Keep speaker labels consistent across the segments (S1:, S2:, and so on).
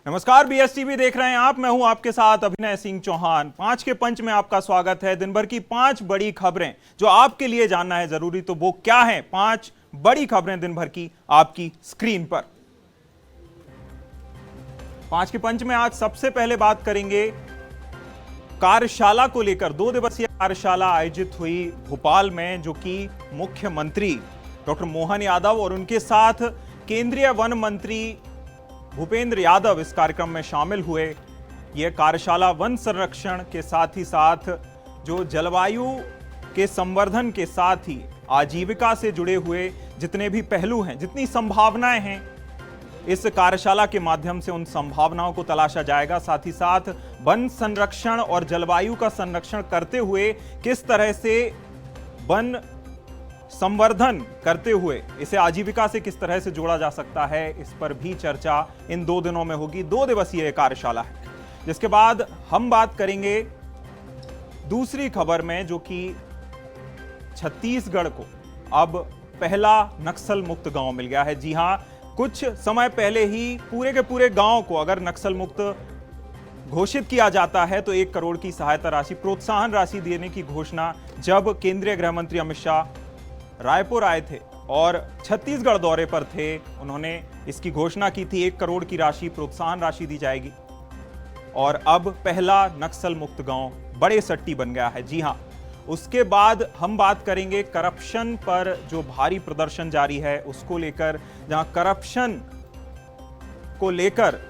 S1: नमस्कार, बीएसटीवी देख रहे हैं आप। मैं हूं आपके साथ अभिनय सिंह चौहान। पांच के पंच में आपका स्वागत है। दिन भर की 5 बड़ी खबरें जो आपके लिए जानना है जरूरी, तो वो क्या है? 5 बड़ी खबरें दिन भर की आपकी स्क्रीन पर। 5 के पंच में आज सबसे पहले बात करेंगे कार्यशाला को लेकर। 2 दिवसीय कार्यशाला आयोजित हुई भोपाल में, जो कि मुख्यमंत्री डॉक्टर मोहन यादव और उनके साथ केंद्रीय वन मंत्री भूपेंद्र यादव इस कार्यक्रम में शामिल हुए। यह कार्यशाला वन संरक्षण के साथ ही साथ जो जलवायु के संवर्धन के साथ ही आजीविका से जुड़े हुए जितने भी पहलू हैं, जितनी संभावनाएं हैं, इस कार्यशाला के माध्यम से उन संभावनाओं को तलाशा जाएगा। साथ ही साथ वन संरक्षण और जलवायु का संरक्षण करते हुए किस तरह से वन संवर्धन करते हुए इसे आजीविका से किस तरह से जोड़ा जा सकता है, इस पर भी चर्चा इन 2 दिनों में होगी। 2 दिवसीय कार्यशाला है। जिसके बाद हम बात करेंगे दूसरी खबर में, जो कि छत्तीसगढ़ को अब पहला नक्सल मुक्त गांव मिल गया है। जी हां, कुछ समय पहले ही पूरे के पूरे गांव को अगर नक्सल मुक्त घोषित किया जाता है तो 1 करोड़ की सहायता राशि, प्रोत्साहन राशि देने की घोषणा जब केंद्रीय गृह मंत्री अमित शाह रायपुर आए थे और छत्तीसगढ़ दौरे पर थे, उन्होंने इसकी घोषणा की थी। 1 करोड़ की राशि, प्रोत्साहन राशि दी जाएगी। और अब पहला नक्सल मुक्त गांव बड़े सट्टी बन गया है। जी हां, उसके बाद हम बात करेंगे करप्शन पर, जो भारी प्रदर्शन जारी है उसको लेकर, जहां करप्शन को लेकर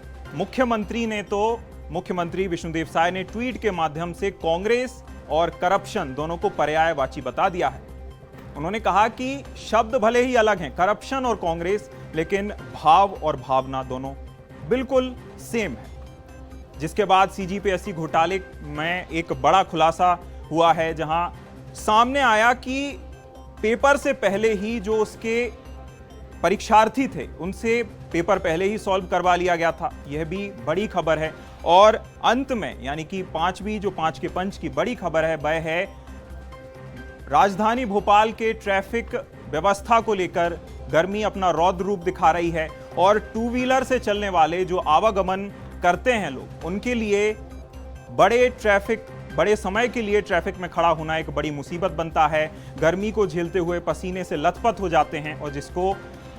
S1: मुख्यमंत्री विष्णुदेव साय ने ट्वीट के माध्यम से कांग्रेस और करप्शन दोनों को पर्यायवाची बता दिया है। उन्होंने कहा कि शब्द भले ही अलग हैं, करप्शन और कांग्रेस, लेकिन भाव और भावना दोनों बिल्कुल सेम है। जिसके बाद सीजीपीएससी घोटाले में एक बड़ा खुलासा हुआ है, जहां सामने आया कि पेपर से पहले ही जो उसके परीक्षार्थी थे उनसे पेपर पहले ही सॉल्व करवा लिया गया था। यह भी बड़ी खबर है। और अंत में, यानी कि 5वीं जो 5 के पंच की बड़ी खबर है, वह है राजधानी भोपाल के ट्रैफिक व्यवस्था को लेकर गर्मी अपना रौद्र रूप दिखा रही है। और 2 व्हीलर से चलने वाले जो आवागमन करते हैं लोग, उनके लिए बड़े समय के लिए ट्रैफिक में खड़ा होना एक बड़ी मुसीबत बनता है। गर्मी को झेलते हुए पसीने से लथपथ हो जाते हैं, और जिसको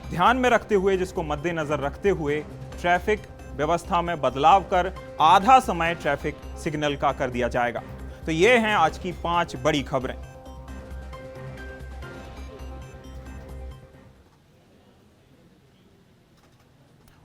S1: ध्यान में रखते हुए, जिसको मद्देनजर रखते हुए ट्रैफिक व्यवस्था में बदलाव कर आधा समय ट्रैफिक सिग्नल का कर दिया जाएगा। तो ये हैं आज की 5 बड़ी खबरें।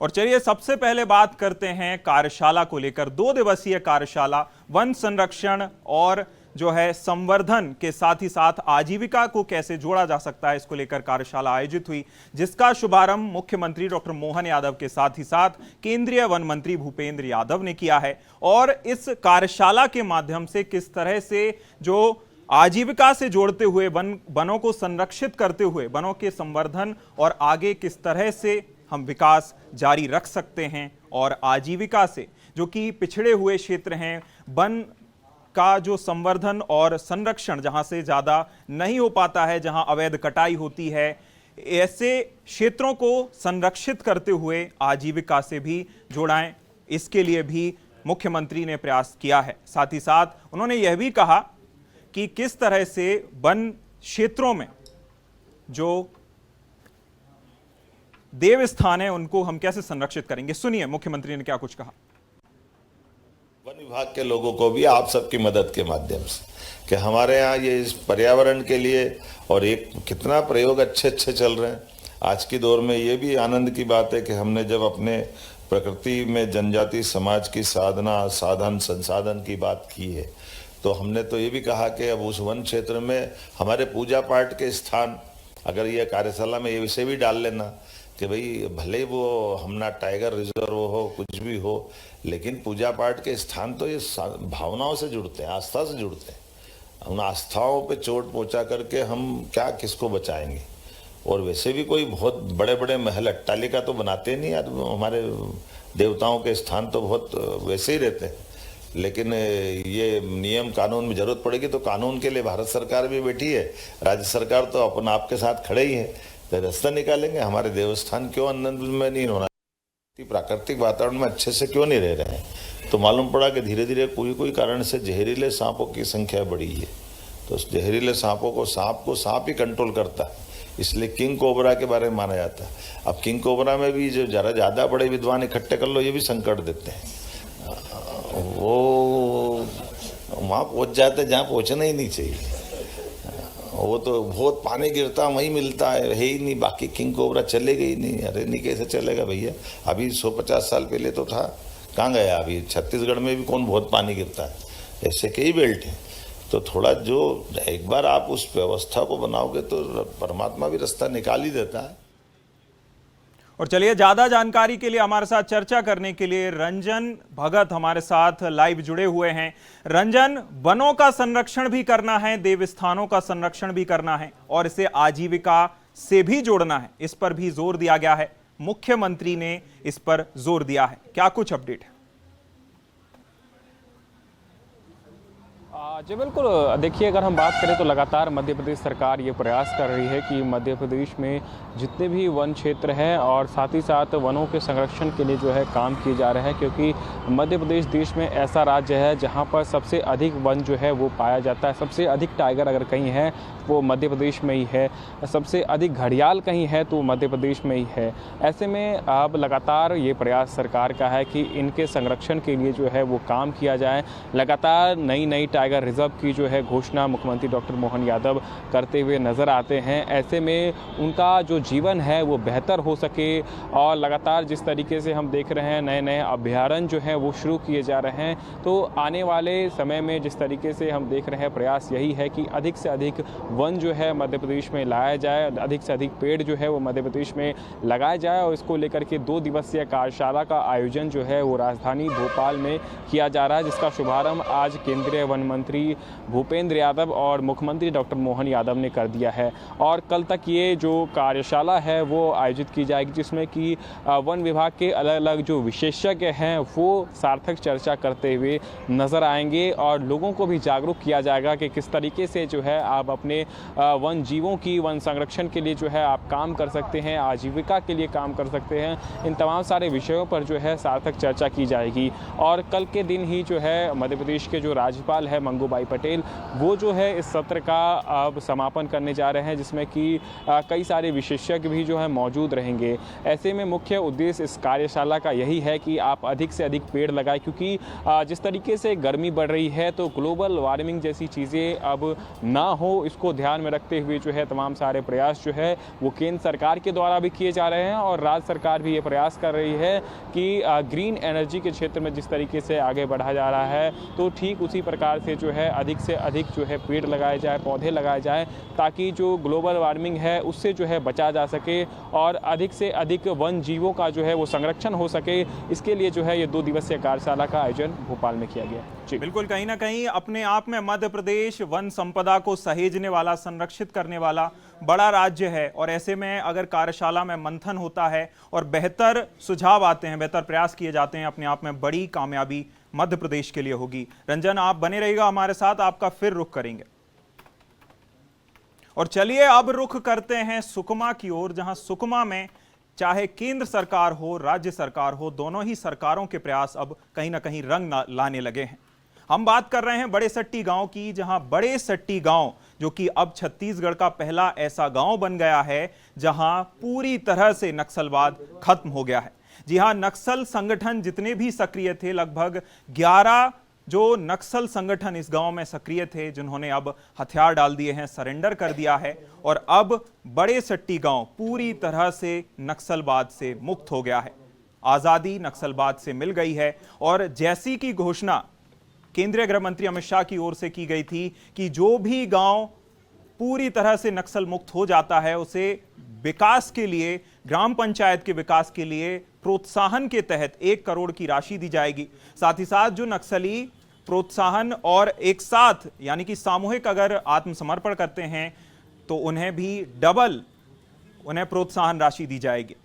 S1: और चलिए सबसे पहले बात करते हैं कार्यशाला को लेकर। 2 दिवसीय कार्यशाला वन संरक्षण और जो है संवर्धन के साथ ही साथ आजीविका को कैसे जोड़ा जा सकता है, इसको लेकर कार्यशाला आयोजित हुई, जिसका शुभारंभ मुख्यमंत्री डॉक्टर मोहन यादव के साथ ही साथ केंद्रीय वन मंत्री भूपेंद्र यादव ने किया है। और इस कार्यशाला के माध्यम से किस तरह से जो आजीविका से जोड़ते हुए वनों को संरक्षित करते हुए वनों के संवर्धन और आगे किस तरह से हम विकास जारी रख सकते हैं, और आजीविका से जो कि पिछड़े हुए क्षेत्र हैं, वन का जो संवर्धन और संरक्षण जहां से ज्यादा नहीं हो पाता है, जहां अवैध कटाई होती है, ऐसे क्षेत्रों को संरक्षित करते हुए आजीविका से भी जोड़ाएं, इसके लिए भी मुख्यमंत्री ने प्रयास किया है। साथ ही साथ उन्होंने यह भी कहा कि किस तरह से वन क्षेत्रों में जो देव स्थान है उनको हम कैसे संरक्षित करेंगे। सुनिए मुख्यमंत्री ने क्या कुछ कहा।
S2: वन विभाग के लोगों को भी आप सबकी मदद के माध्यम से, कि हमारे यहाँ ये इस पर्यावरण के लिए और एक कितना प्रयोग अच्छे चल रहे हैं। आज की दौर में ये भी आनंद की बात है कि हमने जब अपने प्रकृति में जनजाति समाज की साधना, साधन, संसाधन की बात की है, तो हमने तो ये भी कहा कि अब उस वन क्षेत्र में हमारे पूजा पाठ के स्थान, अगर ये कार्यशाला में ये विषय भी डाल लेना कि भाई भले वो हमना टाइगर रिजर्व हो, कुछ भी हो, लेकिन पूजा पाठ के स्थान तो ये भावनाओं से जुड़ते हैं, आस्था से जुड़ते हैं। उन आस्थाओं पे चोट पहुंचा करके हम क्या किसको बचाएंगे। और वैसे भी कोई बहुत बड़े बड़े महल अट्टालिका तो बनाते नहीं यार, हमारे देवताओं के स्थान तो बहुत वैसे ही रहते हैं। लेकिन ये नियम कानून में जरूरत पड़ेगी तो कानून के लिए भारत सरकार भी बैठी है, राज्य सरकार तो अपना आपके साथ खड़े ही है, तो रास्ता निकालेंगे। हमारे देवस्थान क्यों आनंद में नहीं होना। प्राकृतिक वातावरण में अच्छे से क्यों नहीं रह रहे हैं, तो मालूम पड़ा कि धीरे धीरे कोई कारण से जहरीले सांपों की संख्या बढ़ी है। तो उस जहरीले सांपों को सांप ही कंट्रोल करता है, इसलिए किंग कोबरा के बारे में माना जाता है। अब किंग कोबरा में भी जो जरा ज़्यादा बड़े विद्वान इकट्ठे कर लो, ये भी संकट देते हैं। वो वहाँ पहुँच जाते जहाँ पहुँचना ही नहीं चाहिए। वो तो बहुत पानी गिरता वहीं मिलता है ही नहीं, बाकी किंग कोबरा चलेगा ही नहीं। अरे नहीं, कैसे चलेगा भैया? अभी 150 साल पहले तो था, कहाँ गया? अभी छत्तीसगढ़ में भी कौन बहुत पानी गिरता है? ऐसे कई बेल्ट हैं। तो थोड़ा जो एक बार आप उस व्यवस्था को बनाओगे तो परमात्मा भी रास्ता निकाल ही देता है।
S1: और चलिए, ज्यादा जानकारी के लिए हमारे साथ चर्चा करने के लिए रंजन भगत हमारे साथ लाइव जुड़े हुए हैं। रंजन, वनों का संरक्षण भी करना है, देव स्थानों का संरक्षण भी करना है और इसे आजीविका से भी जोड़ना है, इस पर भी जोर दिया गया है। मुख्यमंत्री ने इस पर जोर दिया है, क्या कुछ अपडेट है?
S3: जी बिल्कुल, देखिए अगर हम बात करें तो लगातार मध्य प्रदेश सरकार ये प्रयास कर रही है कि मध्य प्रदेश में जितने भी वन क्षेत्र हैं और साथ ही साथ वनों के संरक्षण के लिए जो है काम किए जा रहे हैं, क्योंकि मध्य प्रदेश देश में ऐसा राज्य है जहां पर सबसे अधिक वन जो है वो पाया जाता है। सबसे अधिक टाइगर अगर कहीं है वो मध्य प्रदेश में ही है, सबसे अधिक घड़ियाल कहीं है तो मध्य प्रदेश में ही है। ऐसे में अब लगातार ये प्रयास सरकार का है कि इनके संरक्षण के लिए जो है वो काम किया जाए। लगातार नई टाइगर रिजर्व की जो है घोषणा मुख्यमंत्री डॉक्टर मोहन यादव करते हुए नजर आते हैं। ऐसे में उनका जो जीवन है वो बेहतर हो सके और लगातार जिस तरीके से हम देख रहे हैं नए अभ्यारण्य जो है वो शुरू किए जा रहे हैं, तो आने वाले समय में जिस तरीके से हम देख रहे हैं प्रयास यही है कि अधिक से अधिक वन जो है मध्य प्रदेश में लाया जाए, अधिक से अधिक पेड़ जो है वो मध्य प्रदेश में लगाया जाए। और इसको लेकर के 2 दिवसीय कार्यशाला का आयोजन जो है वो राजधानी भोपाल में किया जा रहा है, जिसका शुभारंभ आज केंद्रीय वन मंत्री भूपेंद्र यादव और मुख्यमंत्री डॉक्टर मोहन यादव ने कर दिया है। और कल तक ये जो कार्यशाला है वो आयोजित की जाएगी, जिसमें कि वन विभाग के अलग अलग जो विशेषज्ञ हैं वो सार्थक चर्चा करते हुए नजर आएंगे और लोगों को भी जागरूक किया जाएगा कि किस तरीके से जो है आप अपने वन जीवों की वन संरक्षण के लिए जो है आप काम कर सकते हैं, आजीविका के लिए काम कर सकते हैं। इन तमाम सारे विषयों पर जो है सार्थक चर्चा की जाएगी। और कल के दिन ही जो है मध्य प्रदेश के जो राज्यपाल है मंगूबाई पटेल, वो जो है इस सत्र का अब समापन करने जा रहे हैं, जिसमें कि कई सारे विशेषज्ञ भी जो है मौजूद रहेंगे। ऐसे में मुख्य उद्देश्य इस कार्यशाला का यही है कि आप अधिक से अधिक पेड़ लगाएं, क्योंकि जिस तरीके से गर्मी बढ़ रही है तो ग्लोबल वार्मिंग जैसी चीज़ें अब ना हो, इसको ध्यान में रखते हुए जो है तमाम सारे प्रयास जो है वो केंद्र सरकार के द्वारा भी किए जा रहे हैं और राज्य सरकार भी ये प्रयास कर रही है कि ग्रीन एनर्जी के क्षेत्र में जिस तरीके से आगे बढ़ा जा रहा है, तो ठीक उसी प्रकार से जो है अधिक से अधिक जो है पेड़ लगाए जाए, पौधे लगाए जाए, ताकि जो ग्लोबल वार्मिंग है उससे जो है बचा जा सके और अधिक से अधिक वन जीवों का जो है वो संरक्षण हो सके। इसके लिए जो है ये 2 दिवसीय कार्यशाला का आयोजन भोपाल में किया गया।
S1: बिल्कुल, कहीं ना कहीं अपने आप में मध्य प्रदेश वन संपदा को सहेजने वाला, संरक्षित करने वाला बड़ा राज्य है और ऐसे में अगर कार्यशाला में मंथन होता है और बेहतर सुझाव आते हैं, बेहतर प्रयास किए जाते हैं, अपने आप में बड़ी कामयाबी मध्य प्रदेश के लिए होगी। रंजन, आप बने रहिएगा हमारे साथ, आपका फिर रुख करेंगे। और चलिए अब रुख करते हैं सुकमा की ओर, जहां सुकमा में चाहे केंद्र सरकार हो, राज्य सरकार हो, दोनों ही सरकारों के प्रयास अब कहीं ना कहीं रंग लाने लगे हैं। हम बात कर रहे हैं बड़े सट्टी गांव की, जहां बड़े सट्टी गांव जो कि अब छत्तीसगढ़ का पहला ऐसा गांव बन गया है जहां पूरी तरह से नक्सलवाद खत्म हो गया है। जी हां, नक्सल संगठन जितने भी सक्रिय थे, लगभग 11 जो नक्सल संगठन इस गांव में सक्रिय थे, जिन्होंने अब हथियार डाल दिए हैं, सरेंडर कर दिया है और अब बड़े सट्टी गांव पूरी तरह से नक्सलवाद से मुक्त हो गया है। आजादी नक्सलवाद से मिल गई है और जैसी की घोषणा केंद्रीय गृह मंत्री अमित शाह की ओर से की गई थी कि जो भी गांव पूरी तरह से नक्सल मुक्त हो जाता है उसे विकास के लिए, ग्राम पंचायत के विकास के लिए प्रोत्साहन के तहत 1 करोड़ की राशि दी जाएगी। साथ ही साथ जो नक्सली प्रोत्साहन और एक साथ यानी कि सामूहिक अगर आत्मसमर्पण करते हैं तो उन्हें भी डबल प्रोत्साहन राशि दी जाएगी।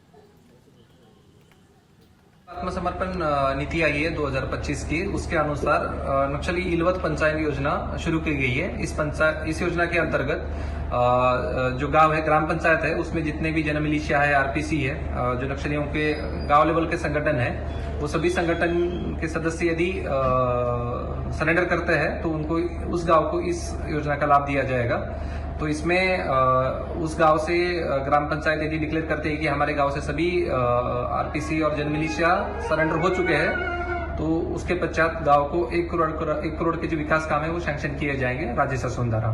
S4: आत्मसमर्पण नीति आई है 2025 की, उसके अनुसार नक्सली इलवत पंचायत योजना शुरू की गई है। इस योजना के अंतर्गत जो गांव है, ग्राम पंचायत है, उसमें जितने भी जन मिलिशिया है, आरपीसी है, जो नक्सलियों के गांव लेवल के संगठन है, वो सभी संगठन के सदस्य यदि सरेंडर करते हैं तो उनको, उस गांव को इस योजना का लाभ दिया जाएगा। तो इसमें उस गांव से ग्राम पंचायत यदि डिक्लेयर करते हैं कि हमारे गांव से सभी आरपीसी और जन मिलिशिया सरेंडर हो चुके हैं, तो उसके पश्चात गांव को 1 करोड़ के जो विकास काम है वो सैंक्शन किए जाएंगे राज्य शासन द्वारा।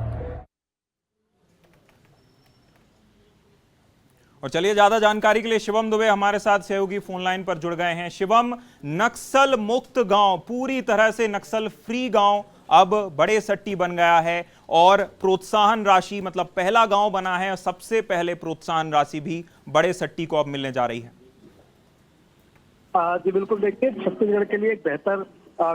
S1: और चलिए, ज्यादा जानकारी के लिए शिवम दुबे हमारे साथ सहयोगी फोन लाइन पर जुड़ गए हैं। शिवम, नक्सल मुक्त गांव, पूरी तरह से नक्सल फ्री गांव अब बड़े सट्टी बन गया है और प्रोत्साहन राशि, मतलब पहला गांव बना है और सबसे पहले प्रोत्साहन राशि भी बड़े सट्टी को अब मिलने जा रही है।
S5: जी बिल्कुल, देखिए छत्तीसगढ़ के लिए एक बेहतर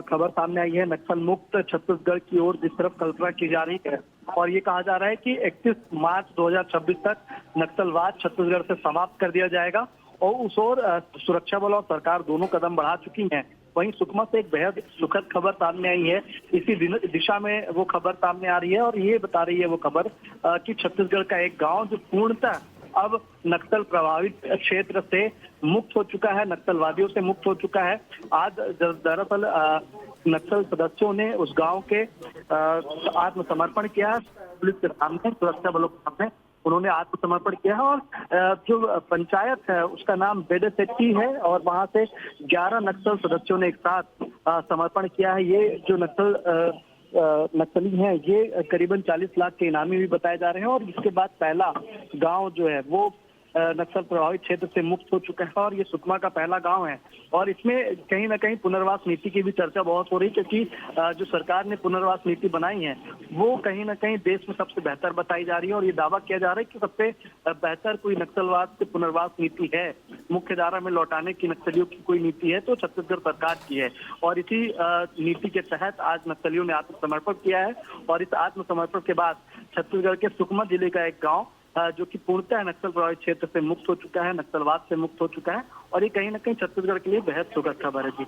S5: खबर सामने आई है। नक्सल मुक्त छत्तीसगढ़ की ओर जिस तरफ कल्पना की जा रही है, और ये कहा जा रहा है कि 31 मार्च 2026 तक नक्सलवाद छत्तीसगढ़ से समाप्त कर दिया जाएगा, और उस ओर सुरक्षा बल और सरकार दोनों कदम बढ़ा चुकी हैं। वहीं सुकमा से एक बेहद सुखद खबर सामने आई है, इसी दिशा में वो खबर सामने आ रही है, और ये बता रही है वो खबर कि छत्तीसगढ़ का एक गाँव जो पूर्णतः अब नक्सल प्रभावित क्षेत्र से मुक्त हो चुका है, नक्सलवादियों से मुक्त हो चुका है। आज दरअसल नक्सल सदस्यों ने उस गांव के आत्मसमर्पण किया, पुलिस के सामने, सुरक्षा बलों के सामने उन्होंने आत्मसमर्पण किया है। और जो पंचायत है उसका नाम बेडेसेट्टी है, और वहां से 11 नक्सल सदस्यों ने एक साथ समर्पण किया है। ये जो नक्सली हैं, ये करीबन 40 लाख के इनामी भी बताए जा रहे हैं, और इसके बाद पहला गांव जो है वो नक्सल प्रभावित क्षेत्र से मुक्त हो चुका है, और ये सुकमा का पहला गांव है। और इसमें कहीं ना कहीं पुनर्वास नीति की भी चर्चा बहुत हो रही है, क्योंकि जो सरकार ने पुनर्वास नीति बनाई है वो कहीं ना कहीं देश में सबसे बेहतर बताई जा रही है, और ये दावा किया जा रहा है कि सबसे बेहतर कोई नक्सलवाद से पुनर्वास नीति है, मुख्य धारा में लौटाने की नक्सलियों की कोई नीति है तो छत्तीसगढ़ सरकार की है। और इसी नीति के तहत आज नक्सलियों ने आत्मसमर्पण किया है, और इस आत्मसमर्पण के बाद छत्तीसगढ़ के सुकमा जिले का एक गाँव जो कि पूर्णतः नक्सल प्रभावित क्षेत्र से मुक्त हो चुका है, नक्सलवाद से मुक्त हो चुका है, और ये कहीं ना कहीं छत्तीसगढ़ के लिए बेहद सुखद खबर है। जी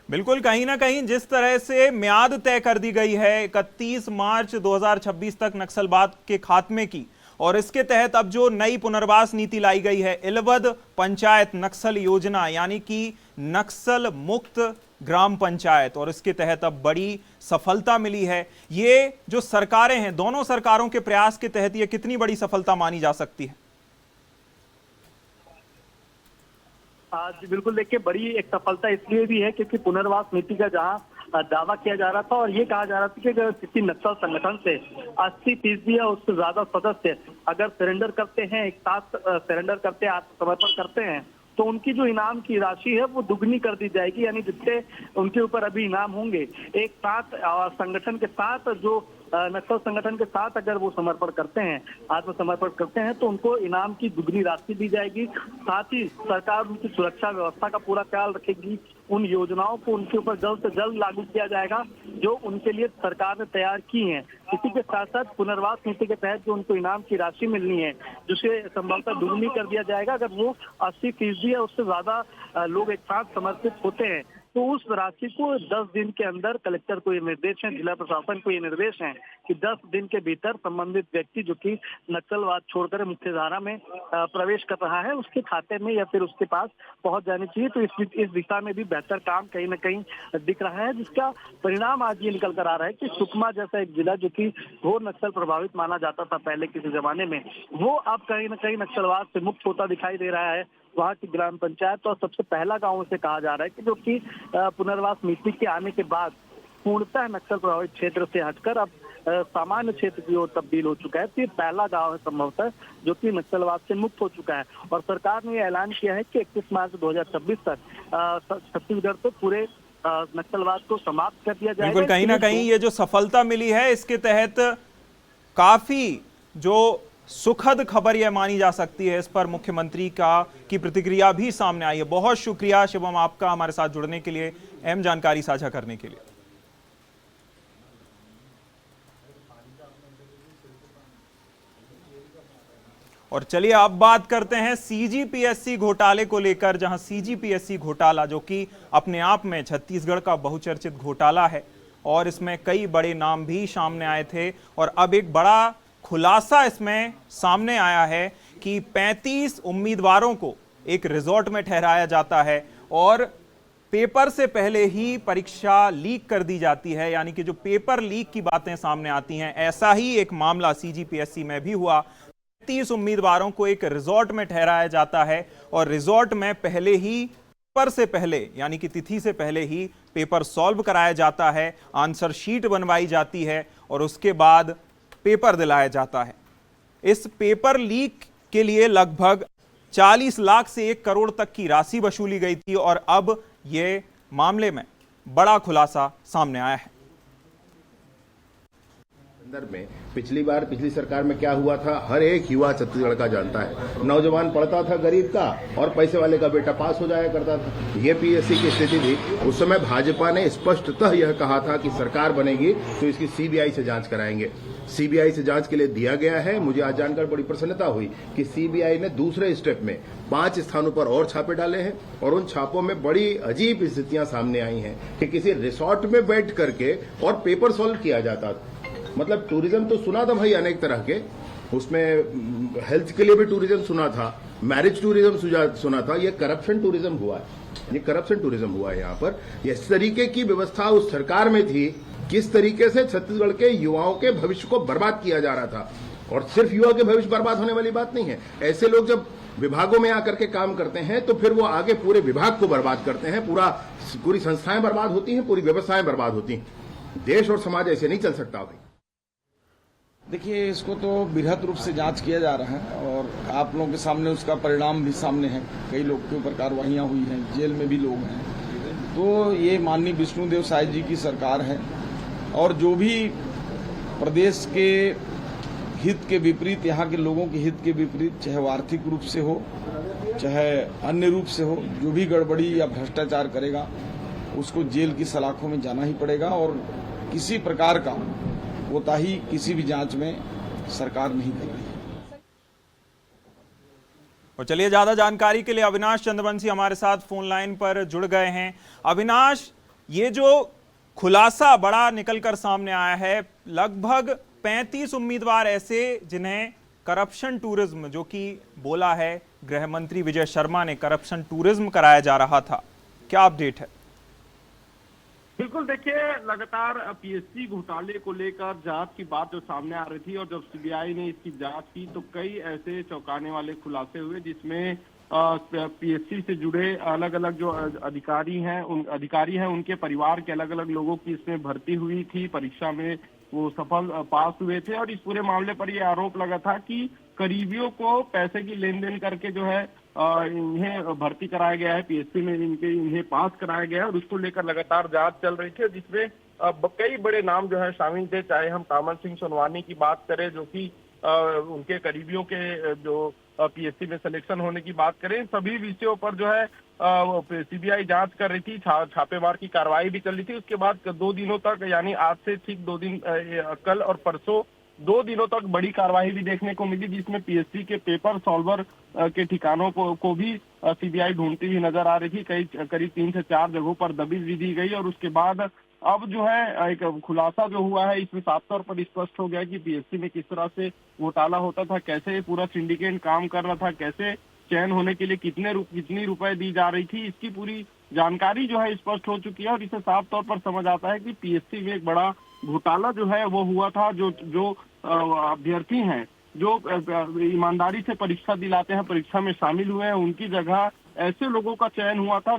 S1: बिल्कुल, कहीं ना कहीं जिस तरह से म्याद तय कर दी गई है 31 मार्च 2026 तक नक्सलवाद के खात्मे की, और इसके तहत अब जो नई पुनर्वास नीति लाई गई है, इलवद पंचायत नक्सल योजना, यानी कि नक्सल मुक्त ग्राम पंचायत, और इसके तहत अब बड़ी सफलता मिली है। ये जो सरकारें हैं, दोनों सरकारों के प्रयास के तहत ये कितनी बड़ी सफलता मानी जा सकती है?
S5: जी बिल्कुल, देखिए बड़ी एक सफलता इसलिए भी है क्योंकि पुनर्वास नीति का जहां दावा किया जा रहा था और ये कहा जा रहा था कि अगर किसी नक्सल संगठन से 80% या उससे ज्यादा सदस्य अगर सरेंडर करते हैं, एक साथ सरेंडर करते हैं, आत्मसमर्पण करते हैं, तो उनकी जो इनाम की राशि है वो दुगनी कर दी जाएगी। यानी जितने उनके ऊपर अभी इनाम होंगे, एक साथ संगठन के साथ, जो नक्सल संगठन के साथ अगर वो समर्पण करते हैं, आत्मसमर्पण करते हैं, तो उनको इनाम की दुगनी राशि दी जाएगी। साथ ही सरकार उनकी सुरक्षा व्यवस्था का पूरा ख्याल रखेगी। उन योजनाओं को उनके ऊपर जल्द से जल्द लागू किया जाएगा जो उनके लिए सरकार ने तैयार की हैं। इसी के साथ साथ पुनर्वास नीति के तहत जो उनको इनाम की राशि मिलनी है, जिसे संभवतः दुगनी कर दिया जाएगा। अगर वो 80% या उससे ज्यादा लोग एक साथ समर्पित होते हैं, तो उस राशि को 10 दिन के अंदर कलेक्टर को ये निर्देश है, जिला प्रशासन को ये निर्देश है कि 10 दिन के भीतर संबंधित व्यक्ति जो कि नक्सलवाद छोड़कर मुख्य धारा में प्रवेश कर रहा है, उसके खाते में या फिर उसके पास पहुंच जानी चाहिए। तो इस दिशा में भी बेहतर काम कहीं ना कहीं दिख रहा है, जिसका परिणाम आज ये निकल कर आ रहा है कि सुकमा जैसा एक जिला जो कि घोर नक्सल प्रभावित माना जाता था पहले किसी जमाने में, वो अब कहीं ना कहीं नक्सलवाद से मुक्त होता दिखाई दे रहा है। वहाँ की ग्राम पंचायत और सबसे पहला गांव से कहा जा रहा है कि जो कि पुनर्वास नीति के आने के बाद पूर्णतः नक्सल प्रभावित क्षेत्र से हटकर अब सामान्य क्षेत्र की ओर तब्दील हो चुका है। तो ये पहला गांव है संभवतः जो कि नक्सलवाद से मुक्त हो चुका है, और सरकार ने यह ऐलान किया है कि 31 मार्च 2026 तक छत्तीसगढ़ से पूरे नक्सलवाद को समाप्त कर दिया जाएगा।
S1: बिल्कुल, कहीं ना कहीं ये जो सफलता मिली है, इसके तहत काफी जो सुखद खबर यह मानी जा सकती है। इस पर मुख्यमंत्री की प्रतिक्रिया भी सामने आई है। बहुत शुक्रिया शिवम आपका हमारे साथ जुड़ने के लिए, अहम जानकारी साझा करने के लिए। और चलिए अब बात करते हैं सीजीपीएससी घोटाले को लेकर, जहां सीजीपीएससी घोटाला जो कि अपने आप में छत्तीसगढ़ का बहुचर्चित घोटाला है, और इसमें कई बड़े नाम भी सामने आए थे, और अब एक बड़ा खुलासा इसमें सामने आया है कि 35 उम्मीदवारों को एक रिजॉर्ट में ठहराया जाता है और पेपर से पहले ही परीक्षा लीक कर दी जाती है, यानी कि जो पेपर लीक की बातें सामने आती हैं, ऐसा ही एक मामला सीजीपीएससी में भी हुआ। 30 उम्मीदवारों को एक रिजॉर्ट में ठहराया जाता है और रिजॉर्ट में पहले ही पेपर से पहले यानी कि तिथि से पहले ही पेपर सॉल्व कराया जाता है, आंसर शीट बनवाई जाती है और उसके बाद पेपर दिलाया जाता है। इस पेपर लीक के लिए लगभग 40 लाख से 1 करोड़ तक की राशि वसूली गई थी और अब ये मामले में बड़ा खुलासा सामने आया है।
S6: संदर्भ में पिछली सरकार में क्या हुआ था, हर एक युवा छत्तीसगढ़ का जानता है। नौजवान पढ़ता था गरीब का और पैसे वाले का बेटा पास हो जाया करता था। ये पीएससी की स्थिति थी। उस समय भाजपा ने स्पष्टतः यह कहा था कि सरकार बनेगी तो इसकी सीबीआई से जांच कराएंगे। सीबीआई से जांच के लिए दिया गया है। मुझे आज जानकर बड़ी प्रसन्नता हुई कि सीबीआई ने दूसरे स्टेप में 5 स्थानों पर और छापे डाले हैं और उन छापों में बड़ी अजीब स्थितियां सामने आई हैं कि किसी रिसोर्ट में बैठ करके और पेपर सॉल्व किया जाता था। मतलब टूरिज्म तो सुना था भाई अनेक तरह के, उसमें हेल्थ के लिए भी टूरिज्म सुना था, मैरिज टूरिज्म सुना था। ये करप्शन टूरिज्म हुआ है, ये करप्शन टूरिज्म हुआ है। यहाँ पर इस तरीके की व्यवस्था उस सरकार में थी। किस तरीके से छत्तीसगढ़ के युवाओं के भविष्य को बर्बाद किया जा रहा था। और सिर्फ युवा के भविष्य बर्बाद होने वाली बात नहीं है, ऐसे लोग जब विभागों में आकर के काम करते हैं तो फिर वो आगे पूरे विभाग को बर्बाद करते हैं, पूरी संस्थाएं बर्बाद होती हैं, पूरी व्यवस्थाएं बर्बाद होती हैं। देश और समाज ऐसे नहीं चल सकता भाई।
S7: देखिए, इसको तो बृहद रूप से जांच किया जा रहा है और आप लोगों के सामने उसका परिणाम भी सामने है। कई लोग के ऊपर कार्रवाइयां हुई हैं, जेल में भी लोग हैं। तो ये माननीय विष्णुदेव साय जी की सरकार है और जो भी प्रदेश के हित के विपरीत, यहाँ के लोगों के हित के विपरीत, चाहे वो आर्थिक रूप से हो चाहे अन्य रूप से हो, जो भी गड़बड़ी या भ्रष्टाचार करेगा उसको जेल की सलाखों में जाना ही पड़ेगा। और किसी प्रकार का कोताही किसी भी जांच में सरकार नहीं कर रही है।
S1: और चलिए, ज्यादा जानकारी के लिए अविनाश चंद्रवंशी हमारे साथ फोन लाइन पर जुड़ गए हैं। अविनाश, ये जो खुलासा बड़ा निकलकर सामने आया है, लगभग 35 उम्मीदवार ऐसे जिन्हें करप्शन टूरिज्म, जो कि बोला है गृह मंत्री विजय शर्मा ने, करप्शन टूरिज्म कराया जा रहा था, क्या अपडेट है?
S8: बिल्कुल, देखिए, लगातार पीएससी घोटाले को लेकर जांच की बात जो सामने आ रही थी और जब सीबीआई ने इसकी जांच की तो कई ऐसे चौंकाने वाले खुलासे हुए जिसमें पीएससी से जुड़े अलग अलग जो अधिकारी हैं उनके परिवार के अलग अलग लोगों की इसमें भर्ती हुई थी, परीक्षा में वो सफल पास हुए थे। और इस पूरे मामले पर यह आरोप लगा था कि करीबियों को पैसे की लेन देन करके जो है इन्हें भर्ती कराया गया है, पीएससी में इन्हें पास कराया गया है और उसको लेकर लगातार जांच चल रही थी, जिसमें कई बड़े नाम जो है शामिल थे। चाहे हम तामन सिंह सोनवानी की बात करें, जो कि उनके करीबियों के जो पीएससी में सिलेक्शन होने की बात करें, सभी विषयों पर जो है सीबीआई जांच कर रही थी, छापेमार की कार्रवाई भी चल रही थी। उसके बाद 2 दिनों तक, यानी आज से ठीक 2 दिन, कल और परसों 2 दिनों तक बड़ी कार्रवाई भी देखने को मिली, जिसमें पीएससी के पेपर सॉल्वर के ठिकानों को भी सीबीआई ढूंढती हुई नजर आ रही थी। करीब 3 से 4 जगहों पर दबिश भी दी गई और उसके बाद अब जो है एक खुलासा जो हुआ है, इसमें साफ तौर पर स्पष्ट हो गया कि पीएससी में किस तरह से घोटाला होता था, कैसे पूरा सिंडिकेट काम कर रहा था, कैसे चयन होने के लिए कितनी रुपए दी जा रही थी, इसकी पूरी जानकारी जो है स्पष्ट हो चुकी है। और इससे साफ तौर पर समझ आता है कि पीएससी में एक बड़ा घोटाला जो है वो हुआ था। जो अभ्यर्थी हैं, जो ईमानदारी से परीक्षा दिलाते हैं, परीक्षा में शामिल हुए हैं, उनकी जगह ऐसे लोगों का चयन हुआ था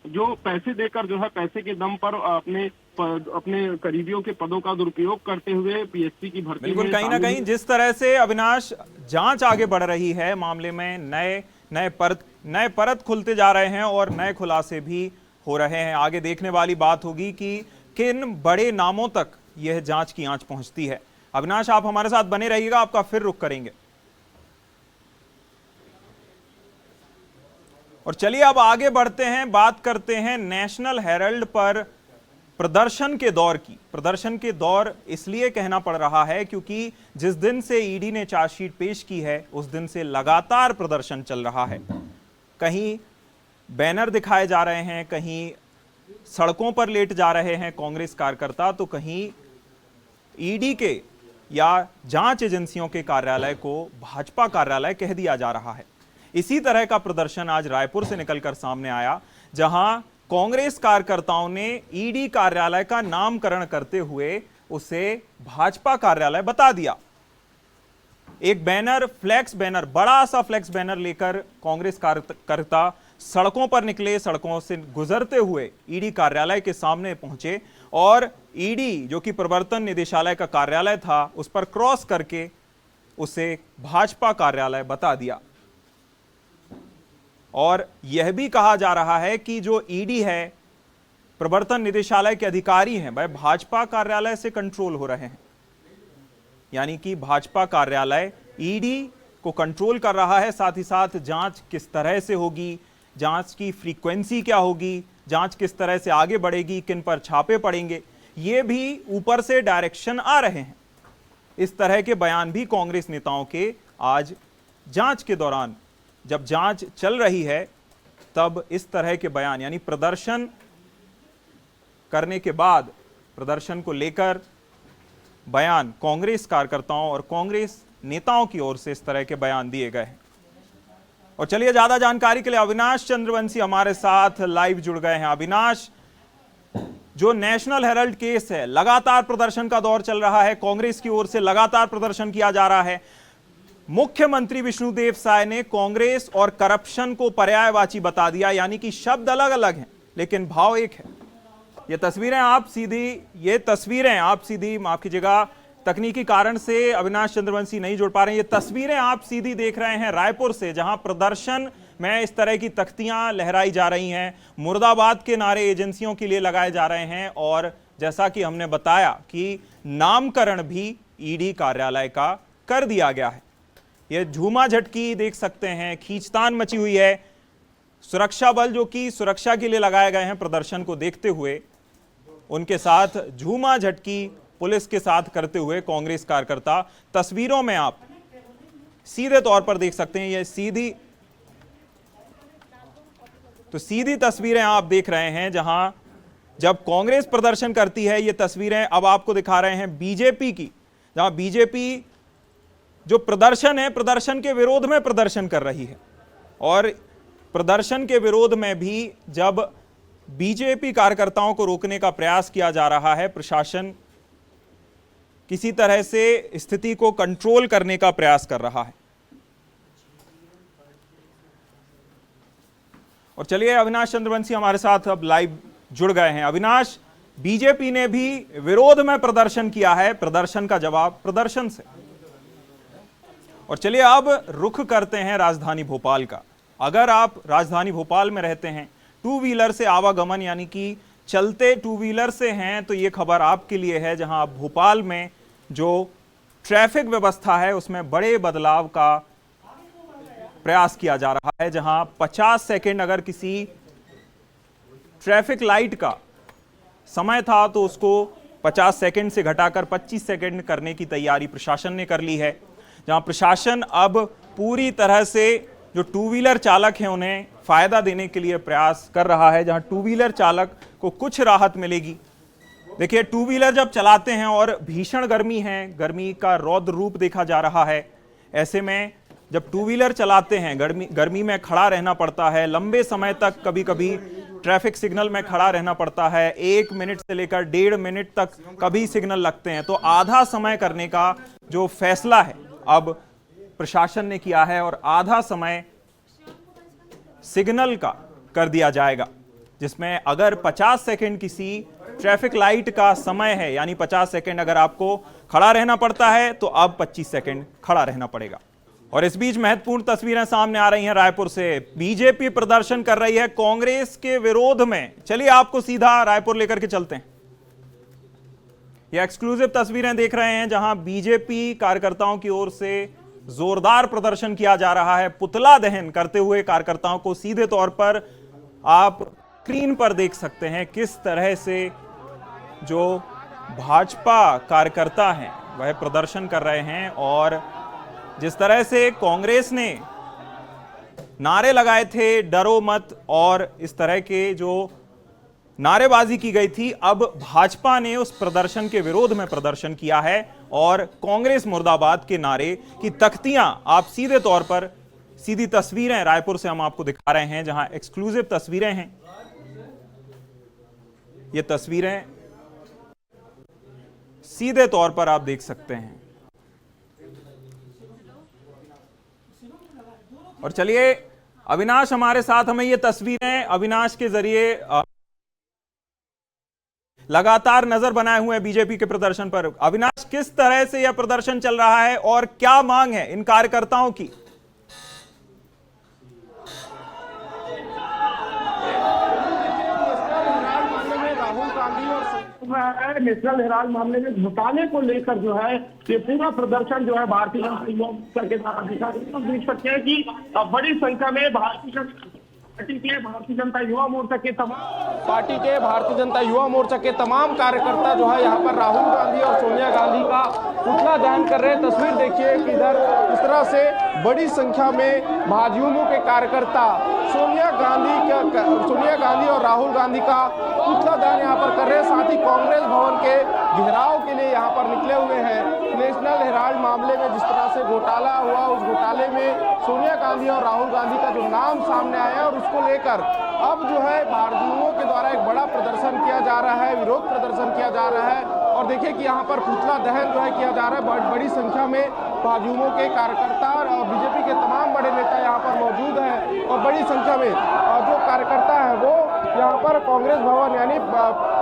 S8: जो पैसे देकर जो है पैसे के दम पर अपने करीबियों के पदों का दुरुपयोग करते हुए पीएससी की भर्ती।
S1: बिल्कुल, कहीं ना कहीं जिस तरह से अविनाश जांच आगे बढ़ रही है मामले में, नए परत खुलते जा रहे हैं और नए खुलासे भी हो रहे हैं। आगे देखने वाली बात होगी कि किन बड़े नामों तक यह जांच की आंच पहुंचती है। अविनाश, आप हमारे साथ बने रहिएगा, आपका फिर रुख करेंगे। और चलिए अब आगे बढ़ते हैं, बात करते हैं नेशनल हेराल्ड पर प्रदर्शन के दौर की। प्रदर्शन के दौर इसलिए कहना पड़ रहा है क्योंकि जिस दिन से ईडी ने चार्जशीट पेश की है उस दिन से लगातार प्रदर्शन चल रहा है। कहीं बैनर दिखाए जा रहे हैं, कहीं सड़कों पर लेट जा रहे हैं कांग्रेस कार्यकर्ता, तो कहीं ईडी के या जांच एजेंसियों के कार्यालय को भाजपा कार्यालय कह दिया जा रहा है। इसी तरह का प्रदर्शन आज रायपुर से निकलकर सामने आया, जहां कांग्रेस कार्यकर्ताओं ने ईडी कार्यालय का नामकरण करते हुए उसे भाजपा कार्यालय बता दिया। एक बैनर, फ्लेक्स बैनर, बड़ा सा फ्लेक्स बैनर लेकर कांग्रेस कार्यकर्ता सड़कों पर निकले, सड़कों से गुजरते हुए ईडी कार्यालय के सामने पहुंचे और ईडी, जो कि प्रवर्तन निदेशालय का कार्यालय था, उस पर क्रॉस करके उसे भाजपा कार्यालय बता दिया। और यह भी कहा जा रहा है कि जो ईडी है, प्रवर्तन निदेशालय के अधिकारी हैं, वह भाजपा कार्यालय से कंट्रोल हो रहे हैं। यानी कि भाजपा कार्यालय ईडी को कंट्रोल कर रहा है। साथ ही साथ जांच किस तरह से होगी, जांच की फ्रीक्वेंसी क्या होगी, जांच किस तरह से आगे बढ़ेगी, किन पर छापे पड़ेंगे, ये भी ऊपर से डायरेक्शन आ रहे हैं। इस तरह के बयान भी कांग्रेस नेताओं के आज जांच के दौरान, जब जांच चल रही है, तब इस तरह के बयान, यानी प्रदर्शन करने के बाद प्रदर्शन को लेकर बयान कांग्रेस कार्यकर्ताओं और कांग्रेस नेताओं की ओर से इस तरह के बयान दिए गए हैं। और चलिए, ज्यादा जानकारी के लिए अविनाश चंद्रवंशी हमारे साथ लाइव जुड़ गए हैं। अविनाश, जो नेशनल हेराल्ड केस है, लगातार प्रदर्शन का दौर चल रहा है, कांग्रेस की ओर से लगातार प्रदर्शन किया जा रहा है। मुख्यमंत्री विष्णुदेव साय ने कांग्रेस और करप्शन को पर्यायवाची बता दिया, यानी कि शब्द अलग अलग हैं लेकिन भाव एक है। ये तस्वीरें आप सीधी माफ कीजिएगा, तकनीकी कारण से अविनाश चंद्रवंशी नहीं जुड़ पा रहे हैं। ये तस्वीरें आप सीधी देख रहे हैं रायपुर से, जहां प्रदर्शन में इस तरह की तख्तियां लहराई जा रही हैं, मुर्दाबाद के नारे एजेंसियों के लिए लगाए जा रहे हैं। और जैसा कि हमने बताया कि नामकरण भी ईडी कार्यालय का कर दिया गया है। यह झूमा झटकी देख सकते हैं, खींचतान मची हुई है। सुरक्षा बल जो कि सुरक्षा के लिए लगाए गए हैं प्रदर्शन को देखते हुए, उनके साथ झूमा झटकी पुलिस के साथ करते हुए कांग्रेस कार्यकर्ता तस्वीरों में आप सीधे तौर पर देख सकते हैं। ये सीधी तस्वीरें आप देख रहे हैं, जहां जब कांग्रेस प्रदर्शन करती है। ये तस्वीरें अब आपको दिखा रहे हैं बीजेपी की, जहां बीजेपी जो प्रदर्शन है, प्रदर्शन के विरोध में प्रदर्शन कर रही है। और प्रदर्शन के विरोध में भी जब बीजेपी कार्यकर्ताओं को रोकने का प्रयास किया जा रहा है, प्रशासन किसी तरह से स्थिति को कंट्रोल करने का प्रयास कर रहा है। और चलिए, अविनाश चंद्रवंशी हमारे साथ अब लाइव जुड़ गए हैं। अविनाश, बीजेपी ने भी विरोध में प्रदर्शन किया है, प्रदर्शन का जवाब प्रदर्शन से। और चलिए, अब रुख करते हैं राजधानी भोपाल का। अगर आप राजधानी भोपाल में रहते हैं, टू व्हीलर से आवागमन यानी कि चलते टू व्हीलर से हैं, तो ये खबर आपके लिए है, जहां भोपाल में जो ट्रैफिक व्यवस्था है उसमें बड़े बदलाव का प्रयास किया जा रहा है। जहां 50 सेकंड अगर किसी ट्रैफिक लाइट का समय था तो उसको 50 सेकंड से घटाकर 25 सेकंड करने की तैयारी प्रशासन ने कर ली है। जहां प्रशासन अब पूरी तरह से जो टू व्हीलर चालक हैं उन्हें फायदा देने के लिए प्रयास कर रहा है, जहां टू व्हीलर चालक को कुछ राहत मिलेगी। देखिए, टू व्हीलर जब चलाते हैं और भीषण गर्मी है, गर्मी का रौद्र रूप देखा जा रहा है, ऐसे में जब टू व्हीलर चलाते हैं गर्मी में खड़ा रहना पड़ता है, लंबे समय तक कभी कभी ट्रैफिक सिग्नल में खड़ा रहना पड़ता है, 1 मिनट से लेकर 1.5 मिनट तक कभी सिग्नल लगते हैं। तो आधा समय करने का जो फैसला है अब प्रशासन ने किया है और आधा समय सिग्नल का कर दिया जाएगा, जिसमें अगर 50 सेकंड किसी ट्रैफिक लाइट का समय है, यानी 50 सेकंड अगर आपको खड़ा रहना पड़ता है, तो अब 25 सेकंड खड़ा रहना पड़ेगा। और इस बीच महत्वपूर्ण तस्वीरें सामने आ रही हैं रायपुर से। बीजेपी प्रदर्शन कर रही है कांग्रेस के विरोध में। चलिए, आपको सीधा रायपुर लेकर के चलते हैं। ये एक्सक्लूसिव तस्वीरें देख रहे हैं, जहां बीजेपी कार्यकर्ताओं की ओर से जोरदार प्रदर्शन किया जा रहा है। पुतला दहन करते हुए कार्यकर्ताओं को सीधे तौर पर आप स्क्रीन पर देख सकते हैं किस तरह से जो भाजपा कार्यकर्ता हैं वह प्रदर्शन कर रहे हैं। और जिस तरह से कांग्रेस ने नारे लगाए थे, डरो मत, और इस तरह के जो नारेबाजी की गई थी, अब भाजपा ने उस प्रदर्शन के विरोध में प्रदर्शन किया है और कांग्रेस मुर्दाबाद के नारे की तख्तियां आप सीधे तौर पर, सीधी तस्वीरें रायपुर से हम आपको दिखा रहे हैं, जहां एक्सक्लूसिव तस्वीरें हैं। ये तस्वीरें सीधे तौर पर आप देख सकते हैं। और चलिए अविनाश हमारे साथ, हमें ये तस्वीरें अविनाश के जरिए लगातार नजर बनाए हुए हैं बीजेपी के प्रदर्शन पर। अविनाश, किस तरह से यह प्रदर्शन चल रहा है और क्या मांग है इन कार्यकर्ताओं की?
S8: नेशनल हेराल्ड मामले में घोटाले को लेकर जो है ये पूरा प्रदर्शन जो है भारतीय जनता युवा मोर्चा के द्वारा दिखा देख सकते हैं कि बड़ी संख्या में भारतीय जनता युवा मोर्चा के तमाम कार्यकर्ता जो है यहाँ पर राहुल गांधी और सोनिया गांधी का पुतला दहन कर रहे हैं। तस्वीर देखिए कि इधर इस तरह से बड़ी संख्या में भाजयुमो के कार्यकर्ता सोनिया गांधी और राहुल गांधी का पुतला दहन यहाँ पर कर रहे हैं। साथ ही कांग्रेस भवन के घेराव के लिए यहाँ पर निकले हुए हैं। नेशनल हेराल्ड मामले में जिस तरह से घोटाला हुआ, उस घोटाले में सोनिया गांधी और राहुल गांधी का जो नाम सामने आया और उसको लेकर अब जो है भाजयुमो के द्वारा एक बड़ा प्रदर्शन किया जा रहा है, विरोध प्रदर्शन किया जा रहा है। और देखिए कि यहाँ पर पुतला दहन जो है किया जा रहा है। बड़ी संख्या में भाजयुमो के कार्यकर्ता और बीजेपी के तमाम बड़े नेता यहाँ पर मौजूद हैं और बड़ी संख्या में जो कार्यकर्ता है वो यहाँ पर कांग्रेस भवन यानी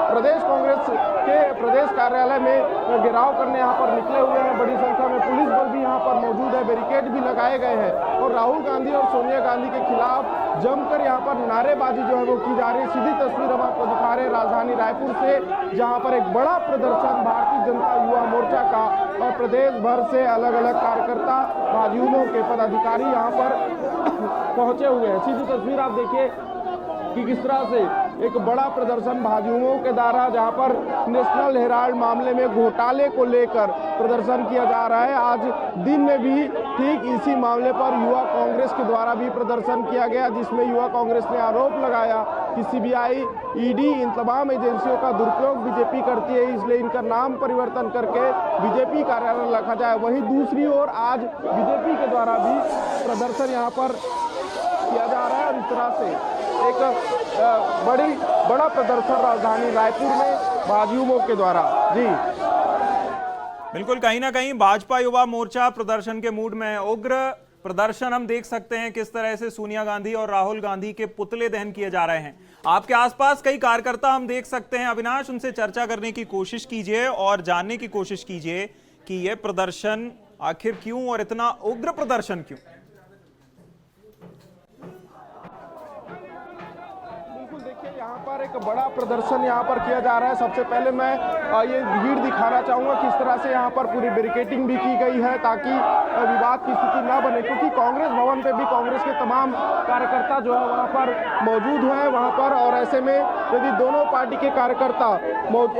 S8: प्रदेश कांग्रेस के प्रदेश कार्यालय में घेराव करने यहाँ पर निकले हुए हैं। बड़ी संख्या में पुलिस बल भी यहाँ पर मौजूद है, बैरिकेड भी लगाए गए हैं और राहुल गांधी और सोनिया गांधी के खिलाफ जमकर यहाँ पर नारेबाजी जो है वो की जा रही है। सीधी तस्वीर हम आपको दिखा रहे हैं राजधानी रायपुर से, जहाँ पर एक बड़ा प्रदर्शन भारतीय जनता युवा मोर्चा का और प्रदेश भर से अलग अलग कार्यकर्ता भाजयुमो के पदाधिकारी यहाँ पर पहुंचे हुए हैं। सीधी तस्वीर आप देखिए कि किस तरह से एक बड़ा प्रदर्शन भाजयुमो के द्वारा जहां पर नेशनल हेराल्ड मामले में घोटाले को लेकर प्रदर्शन किया जा रहा है। आज दिन में भी ठीक इसी मामले पर युवा कांग्रेस के द्वारा भी प्रदर्शन किया गया, जिसमें युवा कांग्रेस ने आरोप लगाया कि सीबीआई, ईडी इन तमाम एजेंसियों का दुरुपयोग बीजेपी करती है, इसलिए इनका नाम परिवर्तन करके बीजेपी कार्यालय रखा जाए। वहीं दूसरी ओर आज बीजेपी के द्वारा भी प्रदर्शन यहाँ पर किया जा रहा है और इस तरह से एक बड़ा प्रदर्शन राजधानी रायपुर में भाजयुमो के द्वारा। जी
S1: बिल्कुल, कहीं ना कहीं भाजपा युवा मोर्चा प्रदर्शन के मूड में है। उग्र प्रदर्शन हम देख सकते हैं किस तरह से सोनिया गांधी और राहुल गांधी के पुतले दहन किए जा रहे हैं। आपके आसपास कई कार्यकर्ता हम देख सकते हैं। अविनाश, उनसे चर्चा करने की कोशिश कीजिए और जानने की कोशिश कीजिए कि यह प्रदर्शन आखिर क्यों और इतना उग्र प्रदर्शन क्यों?
S7: यहाँ पर एक बड़ा प्रदर्शन यहाँ पर किया जा रहा है। सबसे पहले मैं ये भीड़ दिखाना चाहूँगा किस तरह से यहाँ पर पूरी बैरिकेडिंग भी की गई है ताकि विवाद की स्थिति न बने, क्योंकि कांग्रेस भवन पे भी कांग्रेस के तमाम कार्यकर्ता जो है वहाँ पर मौजूद हैं वहाँ पर। और ऐसे में यदि दोनों पार्टी के कार्यकर्ता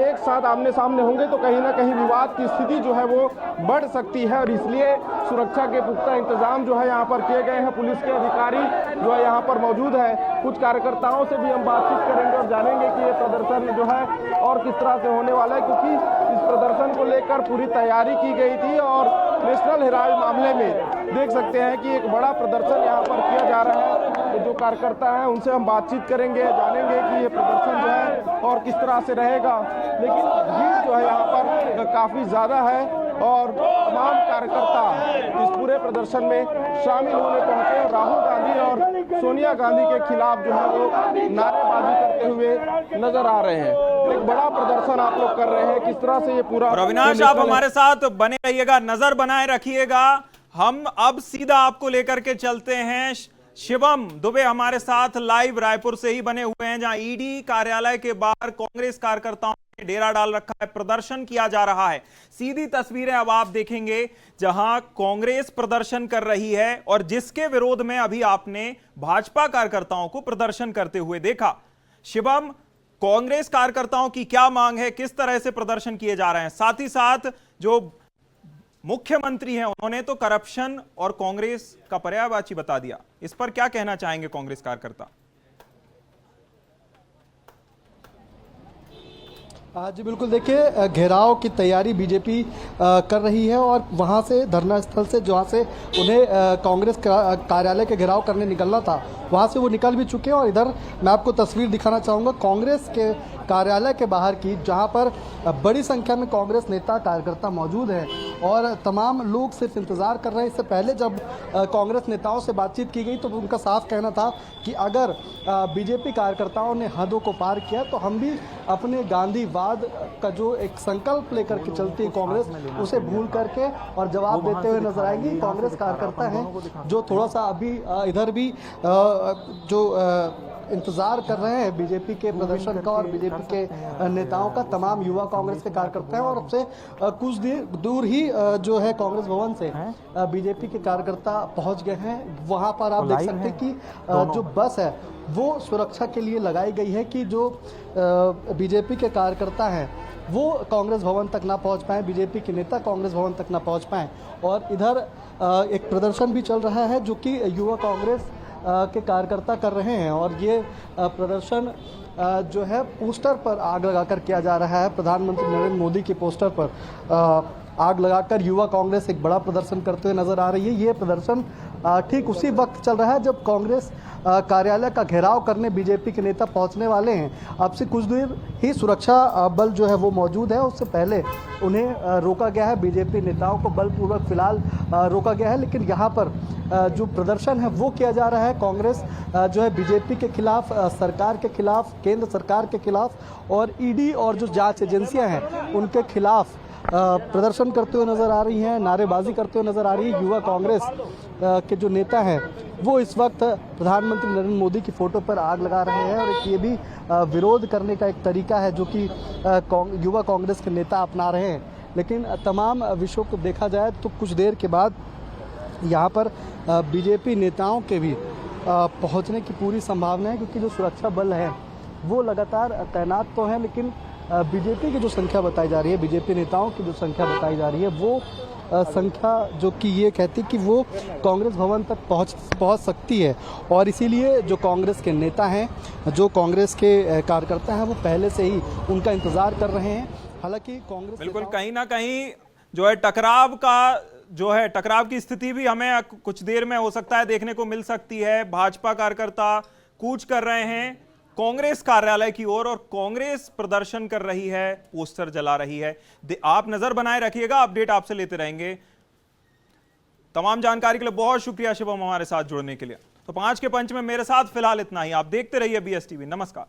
S7: एक साथ आमने सामने होंगे तो कहीं ना कहीं विवाद की स्थिति जो है वो बढ़ सकती है और इसलिए सुरक्षा के पुख्ता इंतजाम जो है यहाँ पर किए गए हैं। पुलिस के अधिकारी जो है यहाँ पर मौजूद है। कुछ कार्यकर्ताओं से भी हम बातचीत करेंगे और जानेंगे कि ये प्रदर्शन जो है और किस तरह से होने वाला है, क्योंकि इस प्रदर्शन को लेकर पूरी तैयारी की गई थी। और नेशनल हेराल्ड मामले में देख सकते हैं कि एक बड़ा प्रदर्शन यहाँ पर किया जा रहा है। तो जो कार्यकर्ता हैं उनसे हम बातचीत करेंगे, जानेंगे कि ये प्रदर्शन जो है और किस तरह से रहेगा। लेकिन भीड़ जो है यहाँ पर काफ़ी ज़्यादा है और तमाम कार्यकर्ता इस पूरे प्रदर्शन में शामिल होने पहुंचे। राहुल गांधी और सोनिया गांधी के खिलाफ जो है वो नारेबाजी करते हुए नजर आ रहे हैं। एक बड़ा प्रदर्शन आप लोग कर रहे हैं, किस तरह से ये पूरा।
S1: और अविनाश, आप हमारे साथ बने रहिएगा, नजर बनाए रखिएगा। हम अब सीधा आपको लेकर के चलते हैं। शिवम दुबे हमारे साथ लाइव रायपुर से ही बने हुए हैं, जहां ईडी कार्यालय के बाहर कांग्रेस कार्यकर्ताओं ने डेरा डाल रखा है, प्रदर्शन किया जा रहा है। सीधी तस्वीरें अब आप देखेंगे जहां कांग्रेस प्रदर्शन कर रही है और जिसके विरोध में अभी आपने भाजपा कार्यकर्ताओं को प्रदर्शन करते हुए देखा। शिवम, कांग्रेस कार्यकर्ताओं की क्या मांग है, किस तरह से प्रदर्शन किए जा रहे हैं? साथ ही साथ जो मुख्यमंत्री हैं उन्होंने तो करप्शन और कांग्रेस का पर्यायवाची बता दिया, इस पर क्या कहना चाहेंगे कांग्रेस कार्यकर्ता?
S9: जी बिल्कुल, देखिए घेराव की तैयारी बीजेपी कर रही है और वहाँ से धरना स्थल से जहाँ से उन्हें कांग्रेस कार्यालय के घेराव करने निकलना था वहाँ से वो निकल भी चुके हैं। और इधर मैं आपको तस्वीर दिखाना चाहूँगा कांग्रेस के कार्यालय के बाहर की, जहाँ पर बड़ी संख्या में कांग्रेस नेता कार्यकर्ता मौजूद हैं और तमाम लोग सिर्फ इंतज़ार कर रहे हैं। इससे पहले जब कांग्रेस नेताओं से बातचीत की गई तो उनका साफ कहना था कि अगर बीजेपी कार्यकर्ताओं ने हदों को पार किया तो हम भी अपने गांधीवाद का जो एक संकल्प लेकर के चलती है कांग्रेस, उसे भूल करके और जवाब देते हुए नजर आएंगी। कांग्रेस कार्यकर्ता हैं जो थोड़ा सा अभी इधर भी जो इंतजार कर रहे हैं बीजेपी के प्रदर्शन का और बीजेपी के नेताओं का। तमाम युवा कांग्रेस के कार्यकर्ता हैं और अब से कुछ दूर ही जो है कांग्रेस भवन से बीजेपी के कार्यकर्ता पहुंच गए हैं। वहां पर आप देख सकते हैं कि जो बस है वो सुरक्षा के लिए लगाई गई है कि जो बीजेपी के कार्यकर्ता हैं वो कांग्रेस भवन तक ना पहुंच पाए, बीजेपी के नेता कांग्रेस भवन तक ना पहुंच पाए। और इधर एक प्रदर्शन भी चल रहा है जो कि युवा कांग्रेस के कार्यकर्ता कर रहे हैं और ये प्रदर्शन जो है पोस्टर पर आग लगाकर किया जा रहा है। प्रधानमंत्री नरेंद्र मोदी के पोस्टर पर आग लगाकर युवा कांग्रेस एक बड़ा प्रदर्शन करते हुए नजर आ रही है। ये प्रदर्शन ठीक उसी वक्त चल रहा है जब कांग्रेस कार्यालय का घेराव करने बीजेपी के नेता पहुंचने वाले हैं। अब से कुछ देर ही सुरक्षा बल जो है वो मौजूद है, उससे पहले उन्हें रोका गया है। बीजेपी नेताओं को बलपूर्वक फिलहाल रोका गया है, लेकिन यहाँ पर जो प्रदर्शन है वो किया जा रहा है। कांग्रेस जो है बीजेपी के खिलाफ, सरकार के खिलाफ, केंद्र सरकार के खिलाफ और ईडी और जो जांच एजेंसियां हैं उनके खिलाफ प्रदर्शन करते हुए नजर आ रही हैं, नारेबाजी करते हुए नजर आ रही है। युवा कांग्रेस के जो नेता हैं वो इस वक्त प्रधानमंत्री नरेंद्र मोदी की फ़ोटो पर आग लगा रहे हैं और ये भी विरोध करने का एक तरीका है जो कि युवा कांग्रेस के नेता अपना रहे हैं। लेकिन तमाम विषयों को देखा जाए तो कुछ देर के बाद यहाँ पर बीजेपी नेताओं के भी पहुँचने की पूरी संभावना है, क्योंकि जो सुरक्षा बल हैं वो लगातार तैनात तो हैं, लेकिन बीजेपी की जो संख्या बताई जा रही है, बीजेपी नेताओं की जो संख्या बताई जा रही है वो संख्या जो कि ये कहती कि वो कांग्रेस भवन तक पहुंच सकती है। और इसीलिए जो कांग्रेस के नेता हैं, जो कांग्रेस के कार्यकर्ता हैं वो पहले से ही उनका इंतज़ार कर रहे हैं। हालांकि कांग्रेस
S1: बिल्कुल कहीं ना कहीं जो है टकराव की स्थिति भी हमें कुछ देर में हो सकता है देखने को मिल सकती है। भाजपा कार्यकर्ता कूच कर रहे हैं कांग्रेस कार्यालय की ओर और कांग्रेस प्रदर्शन कर रही है, पोस्टर जला रही है। आप नजर बनाए रखिएगा, अपडेट आपसे लेते रहेंगे। तमाम जानकारी के लिए बहुत शुक्रिया शिवम हमारे साथ जुड़ने के लिए। तो 5 के पंच में मेरे साथ फिलहाल इतना ही। आप देखते रहिए BSTV। नमस्कार।